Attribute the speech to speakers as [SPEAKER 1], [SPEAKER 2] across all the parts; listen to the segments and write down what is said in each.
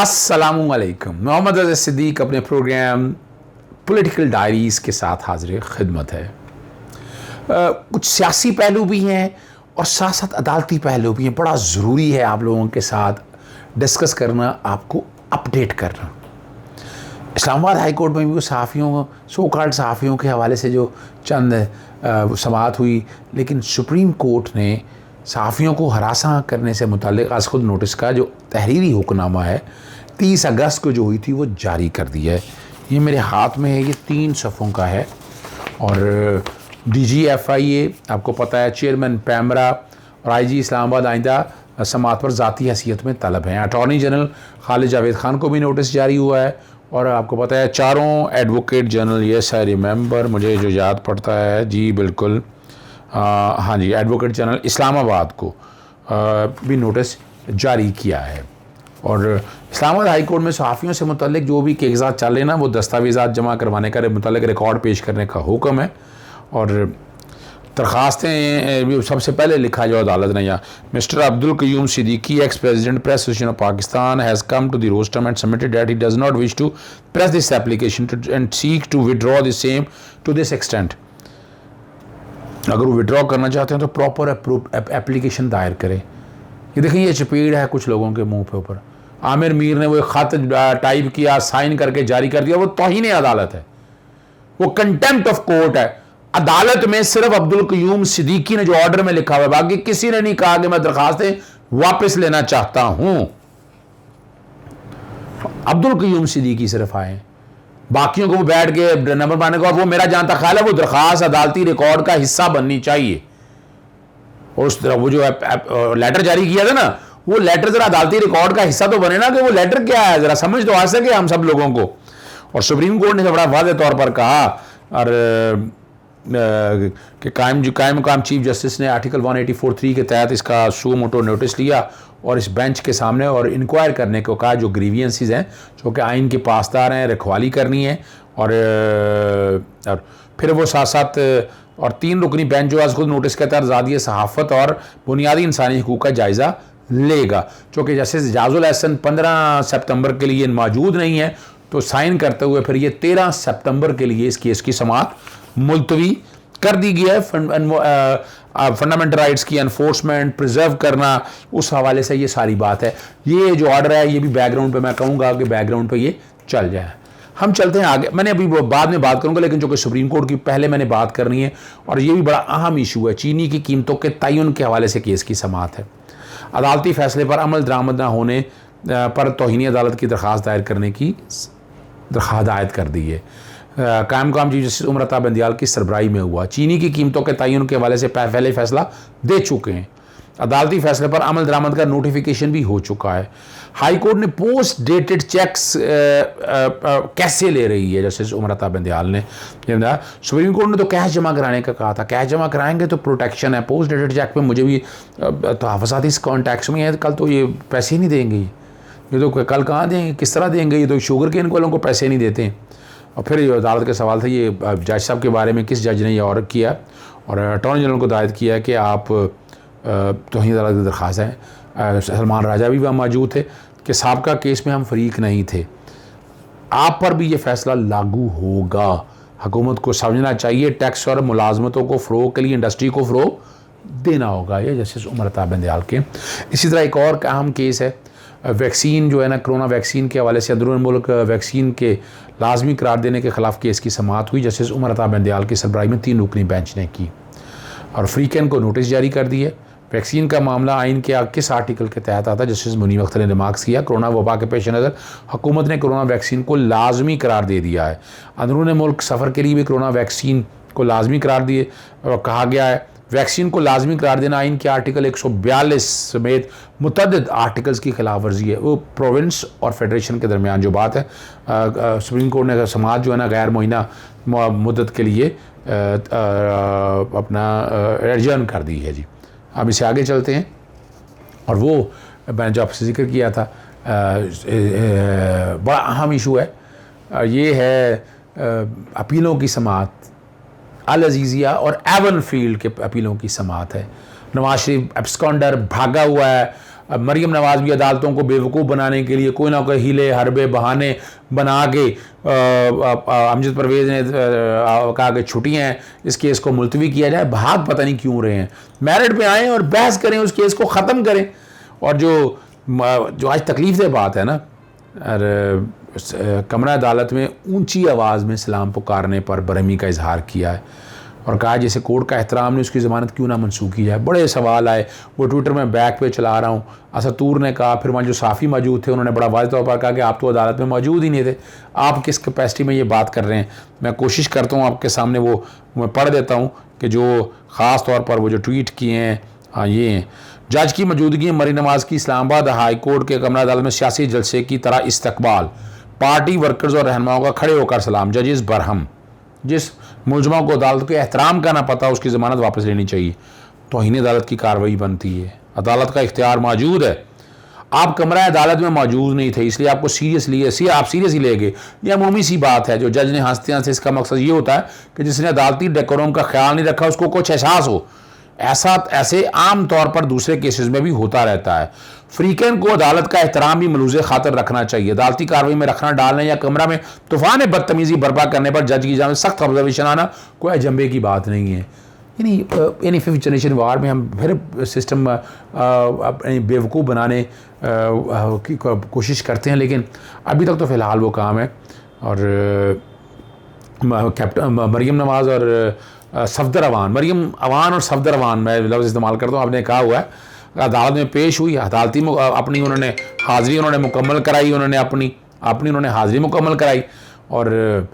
[SPEAKER 1] अस्सलामुअलैकुम। मोहम्मद अज़ीज़ सिद्दीक अपने programme political diaries के साथ हाजिर खिदमत है। कुछ सियासी पहलू भी हैं और साथ साथ अदालती पहलू भी हैं। बड़ा ज़रूरी है आप लोगों के साथ डिस्कस करना, आपको अपडेट करना। इस्लामाबाद हाई कोर्ट में भी सहाफ़ियों, सो कॉल्ड सहाफ़ियों के हवाले से जो चंद समाअत हुई, लेकिन सुप्रीम कोर्ट ने सहाफ़ियों को हरासा करने से मुताल्लिक़ आज खुद नोटिस का जो तहरीरी हुक्मनामा है 30 अगस्त को जो हुई थी वो जारी कर दिया है। ये मेरे हाथ में है, ये 3 सफ़ों का है। और DGFIA आपको पता है चेयरमैन पैमरा और IG इस्लामाबाद आइंदा समाअत पर ज़ाती हैसियत में तलब हैं। अटॉर्नी जनरल खालिद जावेद खान को भी नोटिस जारी हुआ है। और आपको पता है चारों advocate general, yes I remember, मुझे जो याद पड़ता है जी बिल्कुल, हाँ जी, एडवोकेट जनरल इस्लामाबाद को भी नोटिस जारी किया है। और इस्लामाबाद हाई कोर्ट में सहाफ़ियों से मुतल्लिक जो भी कागज़ात चल रहे हैं ना, वो दस्तावेज़ात जमा करवाने का मुतल्लिक रिकॉर्ड पेश करने का हुक्म है। और दरख्वास्तें सबसे पहले लिखा जो अदालत ने यहाँ, mister Abdul Qayyum Siddiqui, ex president press association of Pakistan, has come to the rostrum and submitted that he does not wish to press this application and seek to withdraw the same to this extent. अगर वो withdraw करना चाहते हैं तो proper application दायर करें। ये देखें, ये चपेड़ है कुछ लोगों के मुंह पे ऊपर। आमिर मीर ने वो ख़त टाइप किया, साइन करके जारी कर दिया, वो तौहीन अदालत है, वो कंटेम्प्ट ऑफ कोर्ट है। अदालत में सिर्फ अब्दुल क़य्यूम सिद्दीकी ने जो ऑर्डर में लिखा हुआ है, बाकी किसी ने नहीं कहा कि मैं दरखास्तें वापस लेना चाहता हूं। अब्दुल क़य्यूम सिद्दीकी सिर्फ आए, बाकियों को वो बैठ के नंबर पाने का। और वो मेरा जहां तक ख्याल है वो दरखास्त अदालती रिकॉर्ड का हिस्सा बननी चाहिए। और उस तरह वो जो लेटर जारी किया था ना, वो लेटर जरा अदालती रिकॉर्ड का हिस्सा तो बने ना, कि वो लेटर क्या है जरा समझ तो आ सके हम सब लोगों को। और सुप्रीम कोर्ट ने बड़ा वाज़ेह तौर पर कहा और कि कायम मुकाम चीफ जस्टिस ने आर्टिकल 184(3) के तहत इसका सू मोटो नोटिस लिया और इस बेंच के सामने और इंक्वायर करने को कहा जो ग्रीवियंसेस हैं, जो कि आइन के पासदार हैं, रखवाली करनी है। और फिर वो साथ साथ और 3 रुकनी बेंच जो आज खुद नोटिस के तहत आज़ादी सहाफ़त और बुनियादी इंसानी हकूक़ का जायज़ा लेगा। चूँकि जस्टिस एजाजुल एहसन 15 सितंबर के लिए मौजूद नहीं है, तो साइन करते हुए फिर ये 13 सितंबर के लिए इस केस की समाअत मुलतवी कर दी गई है। फंडामेंटल राइट्स की एनफोर्समेंट प्रिजर्व करना, उस हवाले से ये सारी बात है। ये जो ऑर्डर है ये भी बैकग्राउंड पे, मैं कहूँगा कि बैकग्राउंड पे ये चल जाए। हम चलते हैं आगे, मैंने अभी बाद में बात करूँगा, लेकिन जो कि सुप्रीम कोर्ट की पहले मैंने बात करनी है। और ये भी बड़ा अहम इशू है, चीनी की कीमतों के तयन के हवाले से केस की समाअत है। अदालती फैसले पर अमल दरामद न होने पर तौहीनी अदालत की दरख्वास्त दायर करने की हदायत कर दी है। कायम मुकाम चीफ जस्टिस उमर अता बंदियाल की सरबराही में हुआ। चीनी की कीमतों के तयन के हवाले से पहले फैसला दे चुके हैं। अदालती फैसले पर अमल दरामद का नोटिफिकेशन भी हो चुका है। हाई कोर्ट ने पोस्ट डेटेड चेक्स कैसे ले रही है जस्टिस उमर अता बंदियाल ने। सुप्रीम कोर्ट ने तो कैश जमा कराने का कहा था, कैश जमा कराएंगे तो प्रोटेक्शन है। पोस्ट डेटेड चेक पे मुझे भी तहफ़्फ़ुज़ात इस कॉन्टैक्ट्स में है, कल तो ये पैसे ही नहीं देंगे, ये तो कल कहाँ देंगे, किस तरह देंगे, ये तो शुगर केन वालों को पैसे नहीं देते। और फिर ये अदालत का सवाल था, ये जज साहब के बारे में किस जज ने ये ऑर्डर किया, और अटॉर्नी जनरल को हिदायत किया कि आप तौहीन अदालत की दरख्वास्त है। सलमान राजा भी वहाँ मौजूद थे कि साबका केस में हम फरीक नहीं थे, आप पर भी ये फैसला लागू होगा। हुकूमत को समझना चाहिए टैक्स और मुलाजमतों को फ़रोग के लिए इंडस्ट्री को फ़रोग देना होगा। ये जस्टिस उमर अता बंदियाल के। इसी तरह एक और अहम केस है, वैक्सीन जो है ना, कोरोना वैक्सीन के हवाले से अंदरून मुल्क वैक्सीन के लाजमी करार देने के ख़िलाफ़ केस की समाअत हुई। जस्टिस उमर अता बंदियाल की सरबराही में 3 रुकनी बेंच ने की और फ्रीकैन को नोटिस जारी कर दी है। वैक्सीन का मामला आइन के किस आर्टिकल के तहत आता है, जस्टिस मुनीब अख्तर ने रिमार्क्स किया। कोरोना वबा के पेश नज़र हुकूमत ने कोरोना वैक्सीन को लाजमी करार दे दिया है। अंदरून मुल्क सफ़र के लिए भी कोरोना वैक्सीन को लाजमी करार दिए कहा गया है। वैक्सीन को लाजमी करार देना आइन के आर्टिकल 142 समेत मुतअद्दिद आर्टिकल्स की खिलाफ वर्जी है। वो प्रोविंस और फेडरेशन के दरमियान जो बात है, सुप्रीम कोर्ट ने समाअत जो है ना गैर मुइना मुद्दत के लिए अपना एडजर्न कर दी है जी। अब इसे आगे चलते हैं। और वो मैंने जो आपसे जिक्र किया था, बड़ा अहम इशू है, ये है अपीलों की समाअत। अल अजीज़िया और एवन फील्ड के अपीलों की समाअत है। नवाज शरीफ एब्सकॉन्डर भागा हुआ है, मरीम नवाज भी अदालतों को बेवकूफ़ बनाने के लिए कोई ना कोई हीले हरबे बहाने बना के अमजद परवेज़ ने कहा कि छुट्टियाँ हैं, इस केस को मुलतवी किया जाए। भाग पता नहीं क्यों रहे हैं, मेरिट पे आएँ और बहस करें, उस केस को ख़त्म करें। और जो आज तकलीफ से बात है ना, कमरा अदालत में ऊंची आवाज़ में सलाम पुकारने पर बरहमी का इजहार किया है और कहा जैसे कोर्ट का एहतराम नहीं, उसकी ज़मानत क्यों ना मनसूख की जाए। बड़े सवाल आए, वो ट्विटर में बैक पे चला रहा हूँ। असतूर ने कहा, फिर वहाँ जो साफ़ी मौजूद थे उन्होंने बड़ा वाज़ेह तौर पर कहा कि आप तो अदालत में मौजूद ही नहीं थे, आप किस कैपेसिटी में ये बात कर रहे हैं। मैं कोशिश करता हूँ आपके सामने वो मैं पढ़ देता हूँ कि जो ख़ास तौर पर वो जो ट्वीट किए हैं, हाँ ये हैं। जज की मौजूदगी में मरीम नवाज की इस्लामाबाद हाई कोर्ट के कमरा अदालत में सियासी जलसे की तरह इस्तकबाल, पार्टी वर्कर्स और रहनुमाओं का खड़े होकर सलाम। जजेस बरहम, जिस मुलजमा को अदालत के एहतराम का ना पता उसकी ज़मानत वापस लेनी चाहिए। तौहीन अदालत की कार्रवाई बनती है, अदालत का इख्तियार मौजूद है। आप कमरा अदालत में मौजूद नहीं थे इसलिए आपको आप सीरियसली ले गए। यह अमूमी सी बात है जो जज ने हंसते हंसते, इसका मकसद ये होता है कि जिसने अदालती डेकोरम का ख्याल नहीं रखा उसको कुछ एहसास हो। ऐसे आम तौर पर दूसरे केसेस में भी होता रहता है। फ्रीकन को अदालत का एहतराम भी मलूज़े खातर रखना चाहिए। अदालती कार्रवाई में रखना डालने या कमरा में तूफान बदतमीजी बर्पा करने पर जज की जानिब सख्त ऑब्जर्वेशन आना कोई अजंबे की बात नहीं है। यानी फिफ्थ जनरेशन वार में हम फिर सिस्टम अपने बेवकूफ़ बनाने की कोशिश करते हैं, लेकिन अभी तक तो फ़िलहाल वो काम है। और कैप्टन मरीम नवाज़ और सफदर अवान, मरीम अवान और सफदर अवान मैं लफ्ज़ इस्तेमाल करता हूँ, आपने कहा हुआ है, अदालत में पेश हुई, अदालती अपनी उन्होंने हाज़िरी उन्होंने मुकम्मल कराई, उन्होंने अपनी उन्होंने हाज़िरी मुकम्मल कराई। और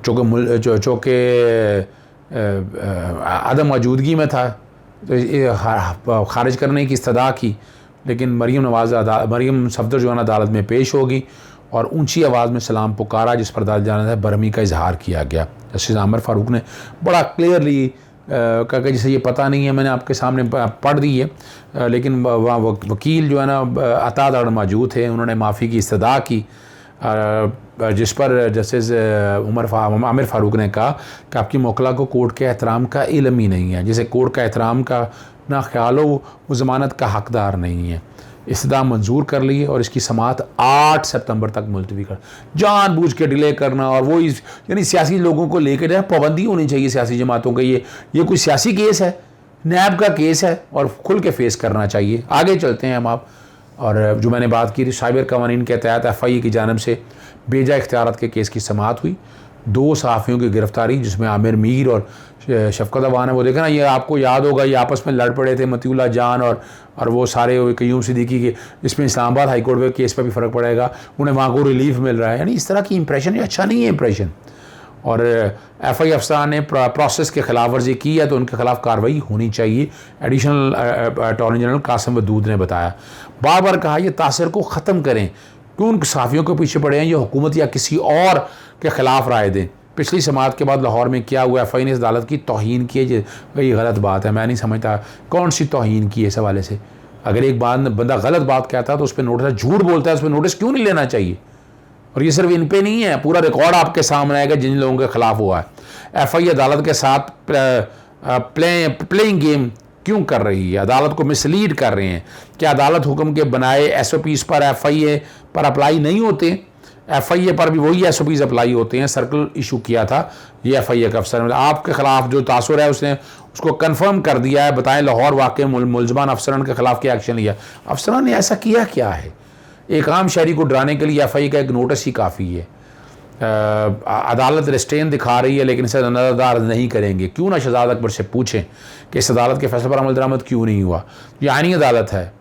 [SPEAKER 1] चूँकि आदम मौजूदगी में था तो खारिज करने की इस्तदा की, लेकिन मरीम सफदर जो है अदालत में पेश होगी और ऊंची आवाज़ में सलाम पुकारा, जिस पर अदालत जाना था बरहमी का इजहार किया गया। जस्टिस आमिर फ़ारूक ने बड़ा क्लियरली कहा कि जिसे ये पता नहीं है, मैंने आपके सामने पढ़ दी है, लेकिन वहाँ वकील जो है ना अता दड़ मौजूद थे, उन्होंने माफ़ी की इस्तदा की, जिस पर जस्टिस आमिर फ़ारूक ने कहा कि आपकी मोकला को कोर्ट के एहतराम का इल्म ही नहीं है, जिसे कोर्ट का एहतराम का ना ख्याल हो वो ज़मानत का हकदार नहीं है। इस्तदा मंजूर कर ली और इसकी समाअत 8 सितंबर तक मुलतवी कर, जानबूझ के डिले करना। और वो यानी सियासी लोगों को लेकर जो है पाबंदी होनी चाहिए सियासी जमातों के। ये कोई सियासी केस है, नैब का केस है और खुल के फेस करना चाहिए। आगे चलते हैं हम आप। और जो मैंने बात की थी साइबर कवानीन के तहत FIA की जानब से बेजा इख्तियारात के केस की समाअत हुई। 2 सहाफ़ियों की गिरफ्तारी, जिसमें आमिर मीर और शफकत अवान है। वो देखा ना, ये आपको याद होगा, ये आपस में लड़ पड़े थे, मतीउल्लाह जान और वो सारे कयूम सिद्दीकी के। इसमें इस्लामाबाद हाई कोर्ट के केस पर भी फ़र्क पड़ेगा, उन्हें वहाँ को रिलीफ मिल रहा है। यानी इस तरह की इंप्रेशन अच्छा नहीं है इंप्रेशन। और FI अफसरान ने प्रोसेस के खिलाफ वर्जी की है तो उनके खिलाफ कार्रवाई होनी चाहिए। Additional attorney general Qasim Wadood ने बताया। बार बार कहा यह तासर को ख़त्म करें, क्यों उन सहाफ़ियों के पीछे पड़े हैं, ये हुकूमत या किसी और के ख़िलाफ़ राय दें। पिछली समाअत के बाद लाहौर में क्या हुआ, FI ने इस अदालत की तौहीन की है, ये गलत बात है। मैं नहीं समझता कौन सी तौहीन की है इस हवाले से। अगर एक बंदा गलत बात कहता है तो उस पर नोटिस, झूठ बोलता है उस पर नोटिस क्यों नहीं लेना चाहिए। और ये सिर्फ इन पे नहीं है, पूरा रिकॉर्ड आपके सामने आएगा जिन लोगों के खिलाफ हुआ है। FI अदालत के साथ प्लेइंग गेम क्यों कर रही है, अदालत को मिसलीड कर रहे हैं। क्या अदालत हुक्म के बनाए SOPs पर FIA पर अप्लाई नहीं होते? FIA पर भी वही SOPs अप्लाई होते हैं। सर्कल इशू किया था ये FIA का अफसर, आपके खिलाफ जो तासुर है उसने उसको कंफर्म कर दिया है। बताएं लाहौर वाक़े मुलजमान अफसरान के खिलाफ क्या एक्शन लिया, अफसरान ने ऐसा किया क्या है? एक आम शहरी को डराने के लिए FI का एक नोटिस ही काफ़ी है। अदालत रेस्ट्रेन दिखा रही है लेकिन इसे नज़रअंदाज नहीं करेंगे। क्यों ना शहजाद अकबर से पूछें कि इस अदालत के फैसले पर अमल दरामद क्यों नहीं हुआ। ये आईनी अदालत है,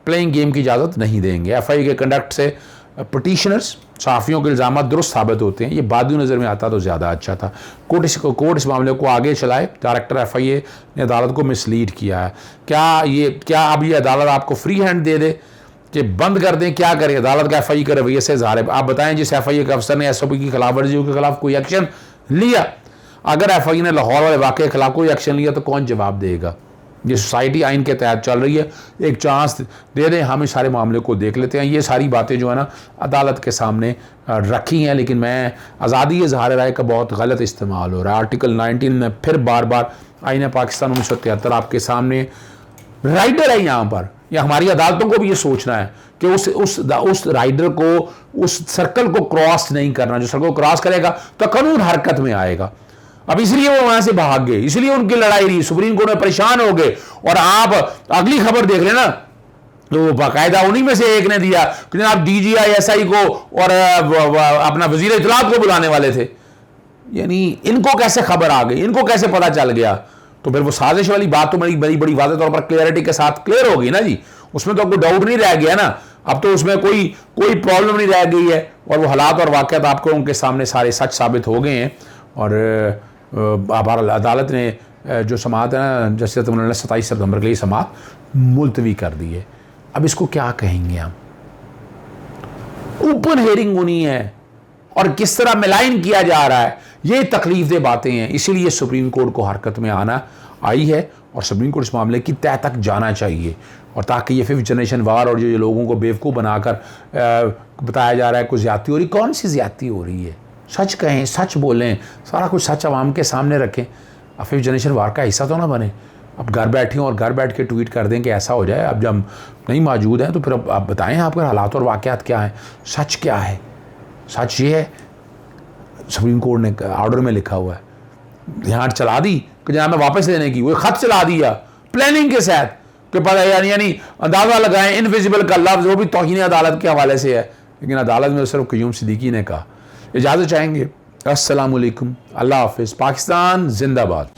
[SPEAKER 1] प्लेइंग गेम की इजाज़त नहीं देंगे। FI के कंडक्ट से पटिशनर्स सहाफ़ियों के इल्ज़ाम दुरुस्त साबित होते हैं। ये बादी नज़र में आता तो ज़्यादा अच्छा था। कोर्ट इस मामले को आगे चलाए। डायरेक्टर FIA ने अदालत को मिसलीड किया है। क्या अब ये अदालत आपको फ्री हैंड दे दे कि बंद कर दें? क्या करें? अदालत का FI के रवैये से इज़हार है। आप बताएं जिस FIA के अफसर ने SOP की खिलाफ वर्जियों के खिलाफ कोई एक्शन लिया, अगर FI ने लाहौर वाले वाक़े के खिलाफ कोई एक्शन लिया तो कौन जवाब देगा? ये सोसाइटी आइन के तहत चल रही है, एक चांस दे दें, हम इस सारे मामले को देख लेते हैं। ये सारी बातें जो है ना अदालत के सामने रखी हैं, लेकिन मैं आज़ादी इज़हार राय का बहुत गलत इस्तेमाल हो रहा है। आर्टिकल 19 में फिर बार बार आईन पाकिस्तान 1973 आपके सामने राइटर है यहाँ पर, या हमारी अदालतों को भी ये सोचना है कि उस राइडर को, उस सर्कल को क्रॉस नहीं करना। जो सर्कल को क्रॉस करेगा तो कानून हरकत में आएगा। अब इसलिए वो वहां से भाग गए, इसलिए उनकी लड़ाई रही, सुप्रीम कोर्ट में परेशान हो गए। और आप अगली खबर देख लेना, तो बाकायदा उन्हीं में से एक ने दिया कि आप DGI SI को और अपना वजीर इत्तलात को बुलाने वाले थे। यानी इनको कैसे खबर आ गई, इनको कैसे पता चल गया? तो फिर वो साजिश वाली बात तो बड़ी वाज़ेह तौर पर क्लियरिटी के साथ क्लियर होगी ना जी, उसमें तो कोई डाउट नहीं रह गया ना। अब तो उसमें कोई प्रॉब्लम नहीं रह गई है, और वो हालात और वाक़यात आपको उनके सामने सारे सच साबित हो गए हैं। और बहरहाल अदालत ने जो समाअत है ना, जैसे 27 सितंबर के लिए समाअत मुलतवी कर दी है। अब इसको क्या कहेंगे हम? ओपन हेयरिंग होनी है और किस तरह मिलाइन किया जा रहा है, ये तकलीफ दे बातें हैं। इसीलिए सुप्रीम कोर्ट को हरकत में आई है और सुप्रीम कोर्ट इस मामले की तह तक जाना चाहिए, और ताकि ये 5th जनरेशन वार और जो लोगों को बेवकूफ़ बनाकर बताया जा रहा है कोई ज्यादती हो रही, कौन सी ज्यादती हो रही है? सच कहें, सच बोलें, सारा कुछ सच आवाम के सामने रखें। अब 5th जनरेशन वार का हिस्सा तो ना बने। अब घर बैठे और घर बैठ के ट्वीट कर दें कि ऐसा हो जाए। अब जब नहीं मौजूद हैं तो फिर अब आप बताएं आपके हालात और वाक़यात क्या हैं, सच क्या है? सच ये है, सुप्रीम कोर्ट ने ऑर्डर में लिखा हुआ है, यहाँ चला दी कि जनाब में वापस लेने की, वो ख़त चला दिया प्लानिंग के साथ कि पता यानी अंदाज़ा लगाएं इनविजिबल का लफ्ज़, वो भी तौहीन अदालत के हवाले से है। लेकिन अदालत में सिर्फ क़य्यूम सिद्दीकी ने कहा। इजाज़त चाहेंगे। अस्सलाम वालेकुम, अल्लाह हाफ़िज़, पाकिस्तान जिंदाबाद।